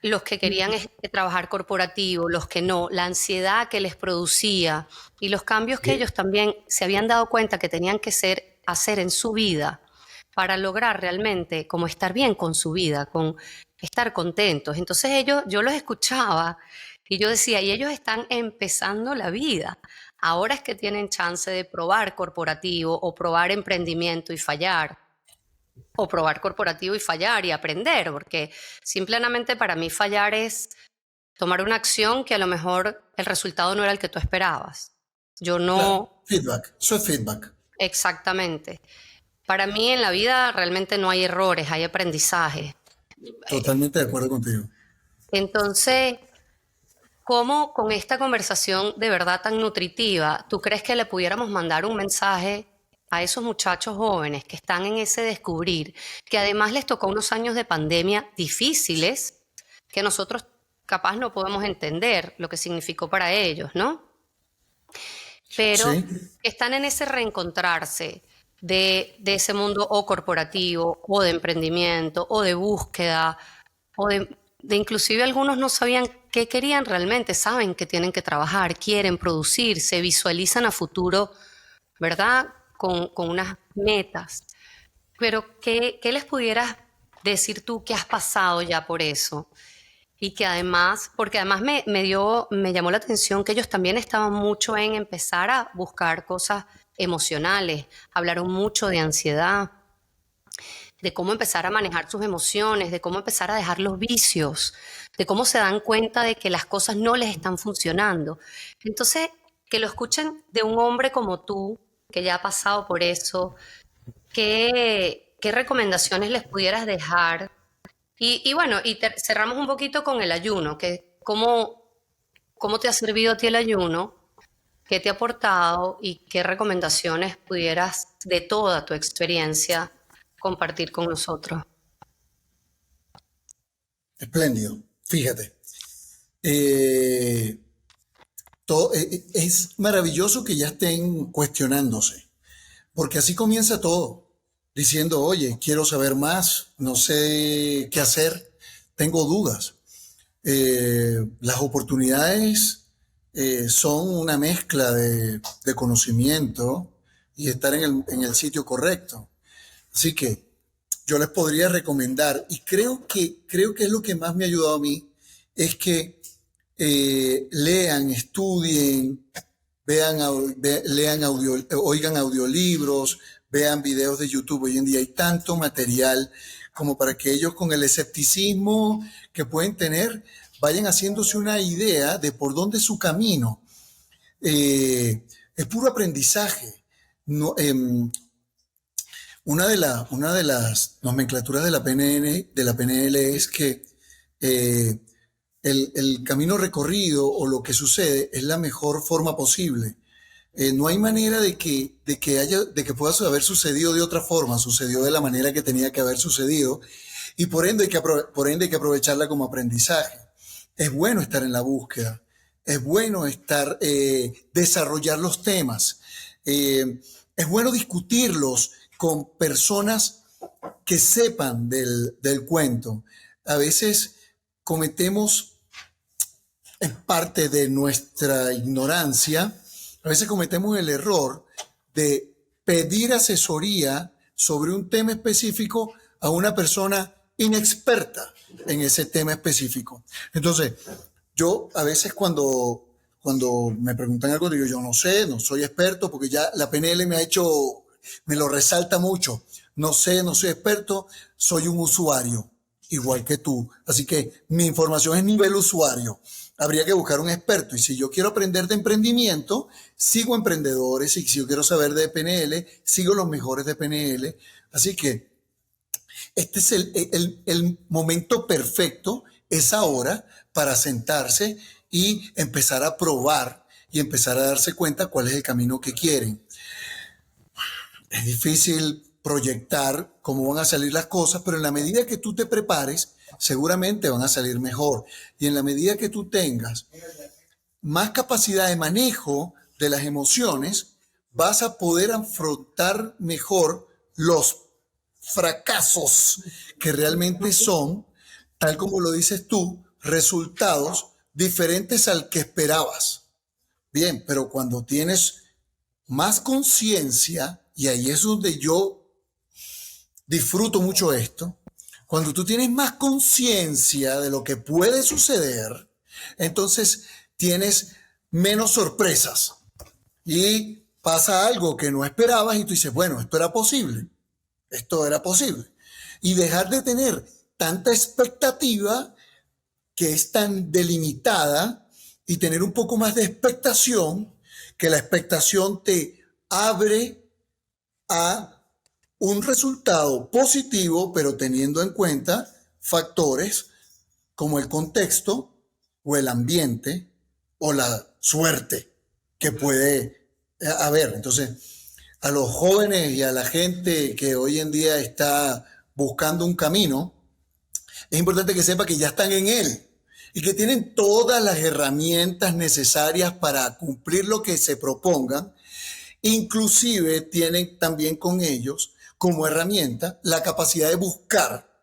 los que querían trabajar corporativo, los que no, la ansiedad que les producía y los cambios que ellos también se habían dado cuenta que tenían que hacer en su vida para lograr realmente como estar bien con su vida, con estar contentos. Entonces yo los escuchaba y yo decía, y ellos están empezando la vida. Ahora es que tienen chance de probar corporativo o probar emprendimiento y fallar o probar corporativo y fallar y aprender, porque simplemente para mí fallar es tomar una acción que a lo mejor el resultado no era el que tú esperabas. Yo Claro. no, Feedback. Eso es feedback. exactamente. Para mí en la vida realmente no hay errores, hay aprendizaje. Totalmente de acuerdo contigo. Entonces, ¿cómo con esta conversación de verdad tan nutritiva, tú crees que le pudiéramos mandar un mensaje a esos muchachos jóvenes que están en ese descubrir, que además les tocó unos años de pandemia difíciles, que nosotros capaz no podemos entender lo que significó para ellos, ¿no? Pero Sí. están en ese reencontrarse de ese mundo o corporativo, o de emprendimiento, o de búsqueda, o de inclusive algunos no sabían qué querían realmente, saben que tienen que trabajar, quieren producir, se visualizan a futuro, ¿verdad? Con unas metas. Pero ¿qué les pudieras decir tú que has pasado ya por eso? Y que además, porque además me llamó la atención que ellos también estaban mucho en empezar a buscar cosas emocionales, hablaron mucho de ansiedad, de cómo empezar a manejar sus emociones, de cómo empezar a dejar los vicios, de cómo se dan cuenta de que las cosas no les están funcionando. Entonces, que lo escuchen de un hombre como tú, que ya ha pasado por eso, ¿qué recomendaciones les pudieras dejar? Y bueno, cerramos un poquito con el ayuno, que cómo te ha servido a ti el ayuno, qué te ha aportado y qué recomendaciones pudieras de toda tu experiencia compartir con nosotros. Espléndido. Fíjate. Eh, es maravilloso que ya estén cuestionándose, porque así comienza todo, diciendo, oye, quiero saber más, no sé qué hacer, tengo dudas. Las oportunidades son una mezcla de conocimiento y estar en el sitio correcto. Así que yo les podría recomendar, y creo que es lo que más me ha ayudado a mí, es que lean, estudien, lean oigan audiolibros, vean videos de YouTube. Hoy en día hay tanto material como para que ellos con el escepticismo que pueden tener vayan haciéndose una idea de por dónde es su camino. Es puro aprendizaje. No, una de las nomenclaturas de la PNL es que eh, el camino recorrido o lo que sucede es la mejor forma posible. No hay manera de que pueda haber sucedido de otra forma, sucedió de la manera que tenía que haber sucedido y por ende hay que aprovecharla como aprendizaje. Es bueno estar en la búsqueda, es bueno desarrollar los temas, es bueno discutirlos con personas que sepan del cuento. A veces cometemos, en parte de nuestra ignorancia, a veces cometemos el error de pedir asesoría sobre un tema específico a una persona inexperta en ese tema específico. Entonces, yo a veces cuando me preguntan algo, digo, yo no sé, no soy experto, porque ya la PNL me lo resalta mucho. No sé, no soy experto, soy un usuario, igual que tú. Así que mi información es nivel usuario. Habría que buscar un experto. Y si yo quiero aprender de emprendimiento, sigo emprendedores. Y si yo quiero saber de PNL, sigo los mejores de PNL. Así que este es el momento perfecto, es ahora para sentarse y empezar a probar y empezar a darse cuenta cuál es el camino que quieren. Es difícil proyectar cómo van a salir las cosas, pero en la medida que tú te prepares, seguramente van a salir mejor. Y en la medida que tú tengas más capacidad de manejo de las emociones, vas a poder afrontar mejor los fracasos que realmente son, tal como lo dices tú, resultados diferentes al que esperabas. Bien, pero cuando tienes más conciencia, y ahí es donde yo disfruto mucho esto, cuando tú tienes más conciencia de lo que puede suceder, entonces tienes menos sorpresas y pasa algo que no esperabas y tú dices, bueno, esto era posible. Y dejar de tener tanta expectativa que es tan delimitada y tener un poco más de expectación, que la expectación te abre a un resultado positivo, pero teniendo en cuenta factores como el contexto o el ambiente o la suerte que puede haber. Entonces, a los jóvenes y a la gente que hoy en día está buscando un camino, es importante que sepa que ya están en él y que tienen todas las herramientas necesarias para cumplir lo que se propongan. Inclusive tienen también con ellos como herramienta la capacidad de buscar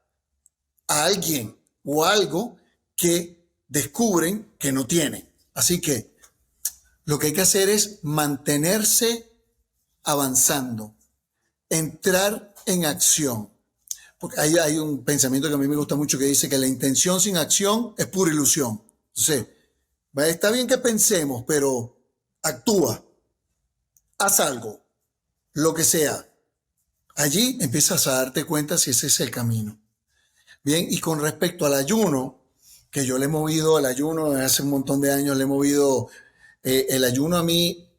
a alguien o algo que descubren que no tienen. Así que lo que hay que hacer es mantenerse avanzando, entrar en acción. Porque hay un pensamiento que a mí me gusta mucho que dice que la intención sin acción es pura ilusión. Entonces, está bien que pensemos, pero actúa, haz algo, lo que sea. Allí empiezas a darte cuenta si ese es el camino. Bien, y con respecto al ayuno, que yo le he movido al ayuno desde hace un montón de años, le he movido el ayuno a mí.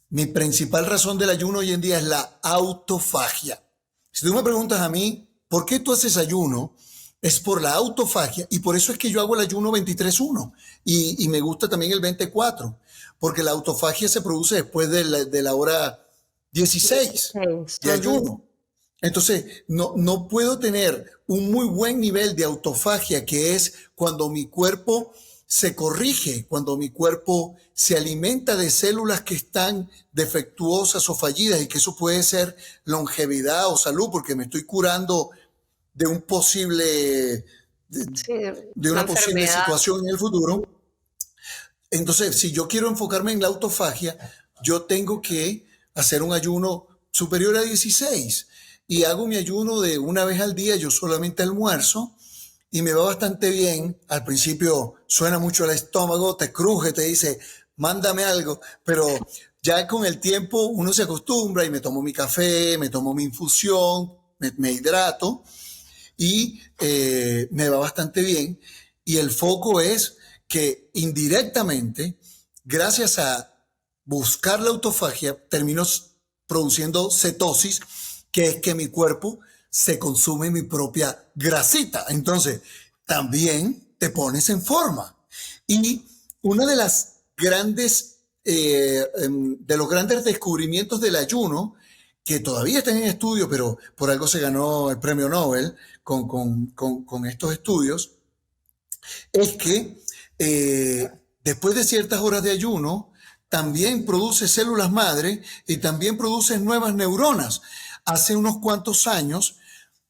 Mi principal razón del ayuno hoy en día es la autofagia. Si tú me preguntas a mí, ¿por qué tú haces ayuno? Es por la autofagia y por eso es que yo hago el ayuno 23-1 y me gusta también el 24, porque la autofagia se produce después de la hora 16 de ayuno. Entonces, no puedo tener un muy buen nivel de autofagia, que es cuando mi cuerpo se corrige, cuando mi cuerpo se alimenta de células que están defectuosas o fallidas, y que eso puede ser longevidad o salud, porque me estoy curando de un posible, de una posible situación en el futuro. Entonces, si yo quiero enfocarme en la autofagia, yo tengo que hacer un ayuno superior a 16 y hago mi ayuno de una vez al día. Yo solamente almuerzo y me va bastante bien. Al principio suena mucho el estómago, te cruje, te dice, mándame algo, pero ya con el tiempo uno se acostumbra y me tomo mi café, me tomo mi infusión, me hidrato y me va bastante bien. Y el foco es que indirectamente, gracias a buscar la autofagia, termino produciendo cetosis, que es que mi cuerpo se consume mi propia grasita. Entonces, también te pones en forma. Y una de las grandes, de los grandes descubrimientos del ayuno, que todavía están en estudio, pero por algo se ganó el premio Nobel con estos estudios, es que después de ciertas horas de ayuno, también produce células madre y también produce nuevas neuronas. Hace unos cuantos años,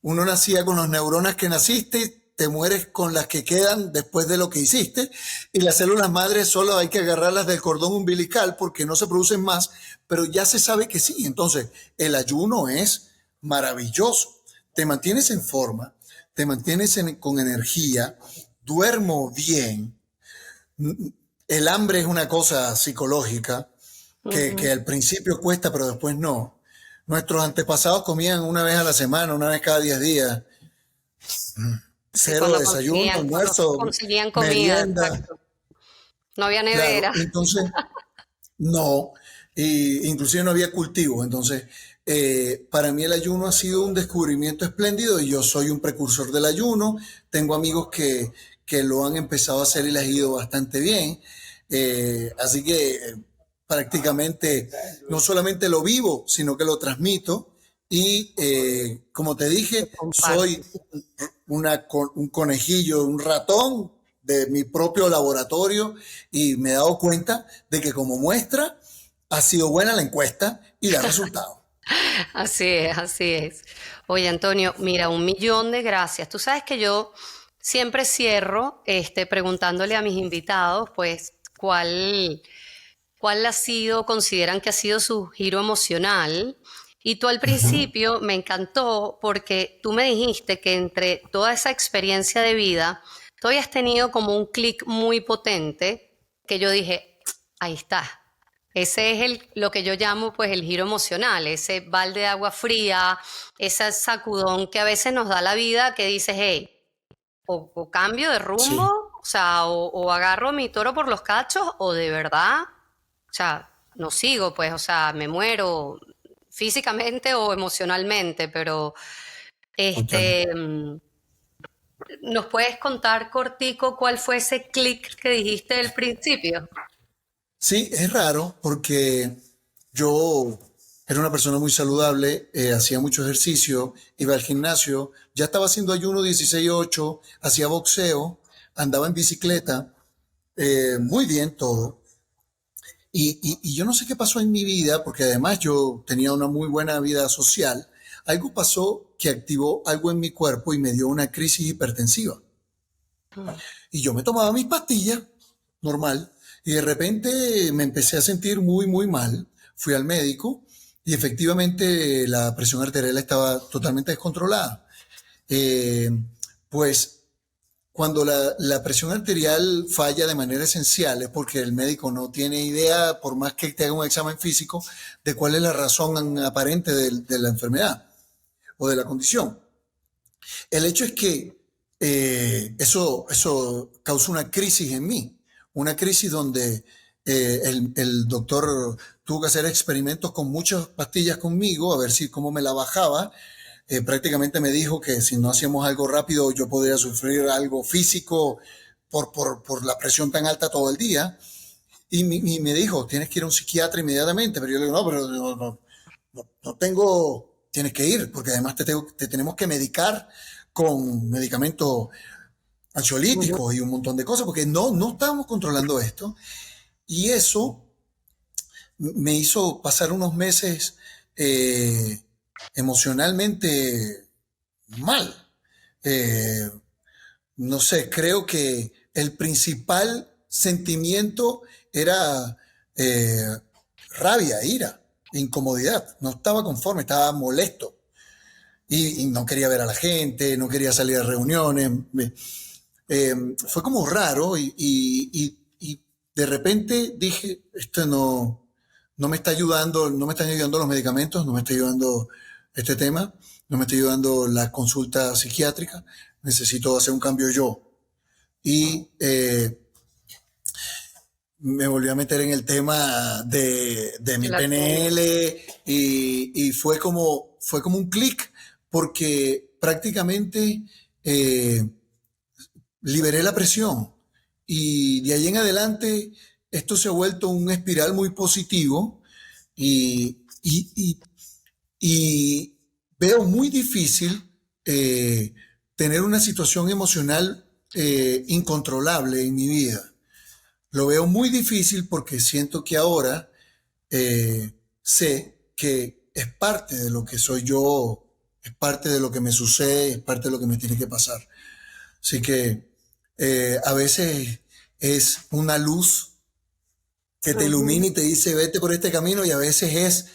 uno nacía con las neuronas que naciste, te mueres con las que quedan después de lo que hiciste, y las células madres solo hay que agarrarlas del cordón umbilical porque no se producen más, pero ya se sabe que sí. Entonces, el ayuno es maravilloso. Te mantienes en forma, te mantienes con energía, duermo bien. El hambre es una cosa psicológica que Ujú. al principio cuesta, pero después no. Nuestros antepasados comían una vez a la semana, una vez cada 10 días. Sí, Cero desayuno, cuando almuerzo, conseguían comida, merienda, exacto. No había claro. nevera. Entonces, no, y inclusive no había cultivo. Entonces, para mí el ayuno ha sido un descubrimiento espléndido y yo soy un precursor del ayuno. Tengo amigos que lo han empezado a hacer y les ha ido bastante bien. Así que prácticamente no solamente lo vivo, sino que lo transmito. Y como te Lo dije, soy compartes. un conejillo, un ratón de mi propio laboratorio y me he dado cuenta de que como muestra ha sido buena la encuesta y da resultado. Así es, así es. Oye, Antonio, mira, un millón de gracias. Tú sabes que yo siempre cierro, preguntándole a mis invitados, pues, cuál ha sido, consideran que ha sido su giro emocional. Y tú al principio me encantó porque tú me dijiste que entre toda esa experiencia de vida, tú habías tenido como un clic muy potente que yo dije, ahí está. Ese es lo que yo llamo pues el giro emocional, ese balde de agua fría, ese sacudón que a veces nos da la vida que dices, hey, o cambio de rumbo, Sí, o sea, o agarro mi toro por los cachos, o de verdad, o sea, no sigo, pues, o sea, me muero físicamente o emocionalmente, pero total. este, mm, ¿nos puedes contar cortico cuál fue ese clic que dijiste al principio? Sí, es raro porque yo era una persona muy saludable, hacía mucho ejercicio, iba al gimnasio, ya estaba haciendo ayuno 16/8, hacía boxeo, andaba en bicicleta, muy bien todo. Y yo no sé qué pasó en mi vida, porque además yo tenía una muy buena vida social. Algo pasó que activó algo en mi cuerpo y me dio una crisis hipertensiva. Y yo me tomaba mis pastillas, normal, y de repente me empecé a sentir muy, muy mal. Fui al médico y efectivamente la presión arterial estaba totalmente descontrolada. Eh, pues cuando la presión arterial falla de manera esencial es porque el médico no tiene idea, por más que te haga un examen físico, de cuál es la razón aparente de la enfermedad o de la condición. El hecho es que eso causó una crisis en mí, una crisis donde el doctor tuvo que hacer experimentos con muchas pastillas conmigo, a ver si cómo me la bajaba. Prácticamente me dijo que si no hacíamos algo rápido yo podría sufrir algo físico por la presión tan alta todo el día. Y me dijo, tienes que ir a un psiquiatra inmediatamente. Pero yo le digo, no, pero no tengo, tienes que ir, porque además te tenemos que medicar con medicamentos Ujú. ansiolíticos y un montón de cosas, porque no estábamos controlando esto. Y eso me hizo pasar unos meses eh, emocionalmente mal. Eh, no sé, creo que el principal sentimiento era eh, rabia, ira, incomodidad. No estaba conforme, estaba molesto. Y no quería ver a la gente, no quería salir a reuniones. Eh, Fue como raro y de repente dije, esto no me está ayudando, no me están ayudando los medicamentos, no me está ayudando este tema, no me está ayudando la consulta psiquiátrica, necesito hacer un cambio yo. Y me volví a meter en el tema de De mi la técnica. PNL fue como un clic porque prácticamente liberé la presión y de ahí en adelante esto se ha vuelto un espiral muy positivo y, y, y, y veo muy difícil eh, tener una situación emocional incontrolable en mi vida. Lo veo muy difícil porque siento que ahora sé que es parte de lo que soy yo, es parte de lo que me sucede, es parte de lo que me tiene que pasar. Así que a veces es una luz que te ilumina Ujú. y te dice vete por este camino y a veces es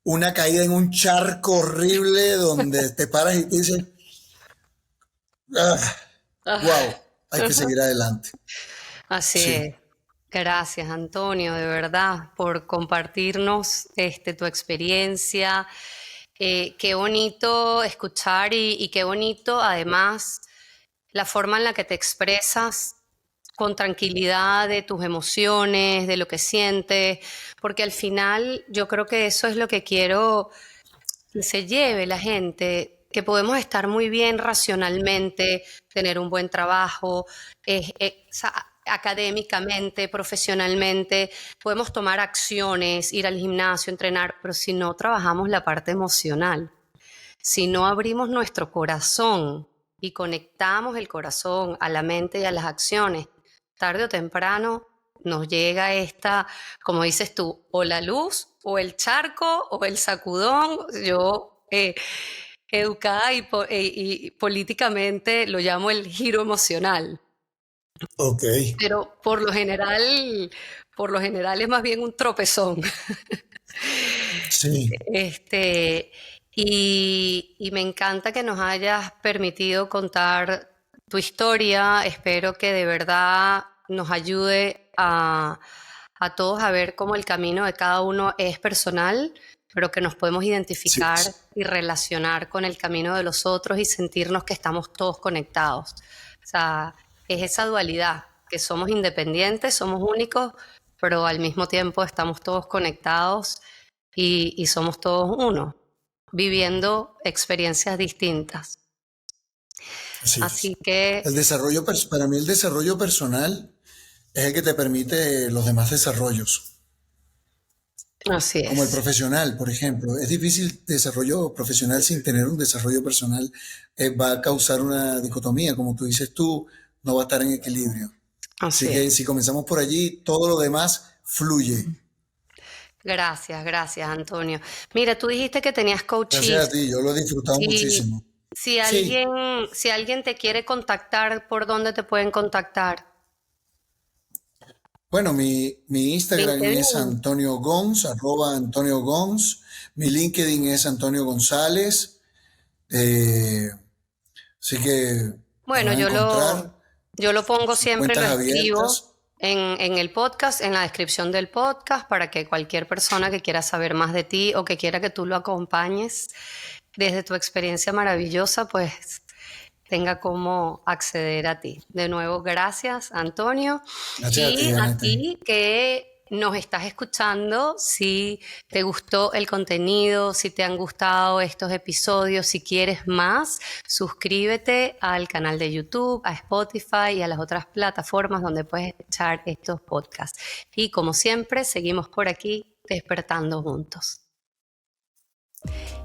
una caída en un charco horrible donde te paras y te dices Ah, wow, Ah, hay que seguir adelante. así Sí, es. Gracias, Antonio, de verdad, por compartirnos tu experiencia. Qué bonito escuchar y qué bonito, además, la forma en la que te expresas con tranquilidad de tus emociones, de lo que sientes, porque al final yo creo que eso es lo que quiero que se lleve la gente, que podemos estar muy bien racionalmente, tener un buen trabajo, académicamente, profesionalmente, podemos tomar acciones, ir al gimnasio, entrenar, pero si no trabajamos la parte emocional, si no abrimos nuestro corazón y conectamos el corazón a la mente y a las acciones, tarde o temprano nos llega esta, como dices tú, o la luz, o el charco, o el sacudón. Yo, educada y políticamente lo llamo el giro emocional, ok, pero por lo general es más bien un tropezón. sí, Este, y me encanta que nos hayas permitido contar tu historia. Espero que de verdad nos ayude a todos a ver cómo el camino de cada uno es personal, pero que nos podemos sí, identificar y relacionar con el camino de los otros y sentirnos que estamos todos conectados. O sea, es esa dualidad, que somos independientes, somos únicos, pero al mismo tiempo estamos todos conectados y somos todos uno, viviendo experiencias distintas. así es. Así que, Para mí el desarrollo personal es el que te permite los demás desarrollos, así como el es, profesional, por ejemplo. Es difícil desarrollo profesional sin tener un desarrollo personal. Va a causar una dicotomía, como tú dices tú, no va a estar en equilibrio. así Así es. que si comenzamos por allí, todo lo demás fluye. Gracias, gracias, Antonio. Mira, tú dijiste que tenías Gracias a coaches. ti, yo lo he disfrutado Si, muchísimo. si Sí, alguien, si alguien te quiere contactar, ¿por dónde te pueden contactar? bueno, mi Instagram es LinkedIn. Antonio Gons, arroba Antonio Gons. Mi LinkedIn es Antonio González. Eh, Así que me Bueno, van a encontrar. yo lo pongo Son siempre, lo cuentas escribo abiertas. en el podcast, en la descripción del podcast, para que cualquier persona que quiera saber más de ti o que quiera que tú lo acompañes desde tu experiencia maravillosa, pues tenga cómo acceder a ti. De nuevo, gracias, Antonio. Gracias a ti, Y a Janete. ti que nos estás escuchando, si te gustó el contenido, si te han gustado estos episodios, si quieres más, suscríbete al canal de YouTube, a Spotify y a las otras plataformas donde puedes escuchar estos podcasts. Y como siempre, seguimos por aquí despertando juntos.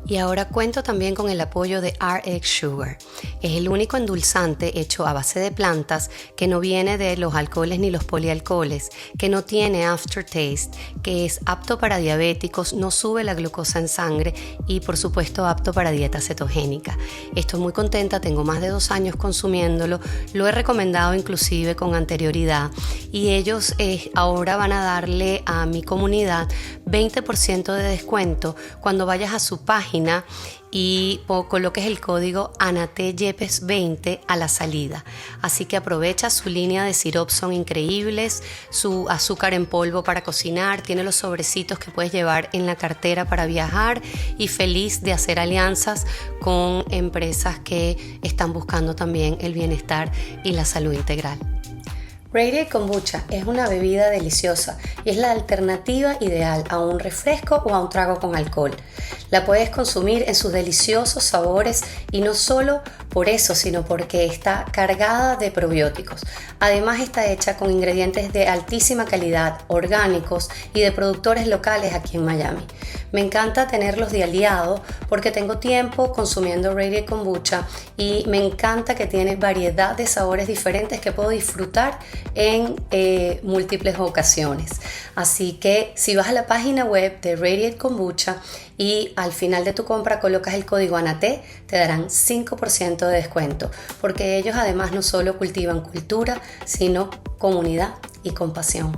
Y ahora cuento también con el apoyo de RX Sugar. Es el único endulzante hecho a base de plantas que no viene de los alcoholes ni los polialcoholes, que no tiene aftertaste, que es apto para diabéticos, no sube la glucosa en sangre y por supuesto apto para dieta cetogénica. Estoy muy contenta, tengo más de 2 años consumiéndolo, lo he recomendado inclusive con anterioridad y ellos ahora van a darle a mi comunidad 20% de descuento cuando vayas a su página y coloques el código ANATEYEPES20 a la salida. Así que aprovecha, su línea de sirops son increíbles, su azúcar en polvo para cocinar, tiene los sobrecitos que puedes llevar en la cartera para viajar y feliz de hacer alianzas con empresas que están buscando también el bienestar y la salud integral. Radiate Kombucha es una bebida deliciosa y es la alternativa ideal a un refresco o a un trago con alcohol. La puedes consumir en sus deliciosos sabores y no solo por eso, sino porque está cargada de probióticos. Además está hecha con ingredientes de altísima calidad, orgánicos y de productores locales aquí en Miami. Me encanta tenerlos de aliado porque tengo tiempo consumiendo Radiate Kombucha y me encanta que tiene variedad de sabores diferentes que puedo disfrutar en múltiples ocasiones. Así que si vas a la página web de Radiate Kombucha y al final de tu compra colocas el código ANATE, te darán 5% de descuento, porque ellos además no solo cultivan cultura, sino comunidad y compasión.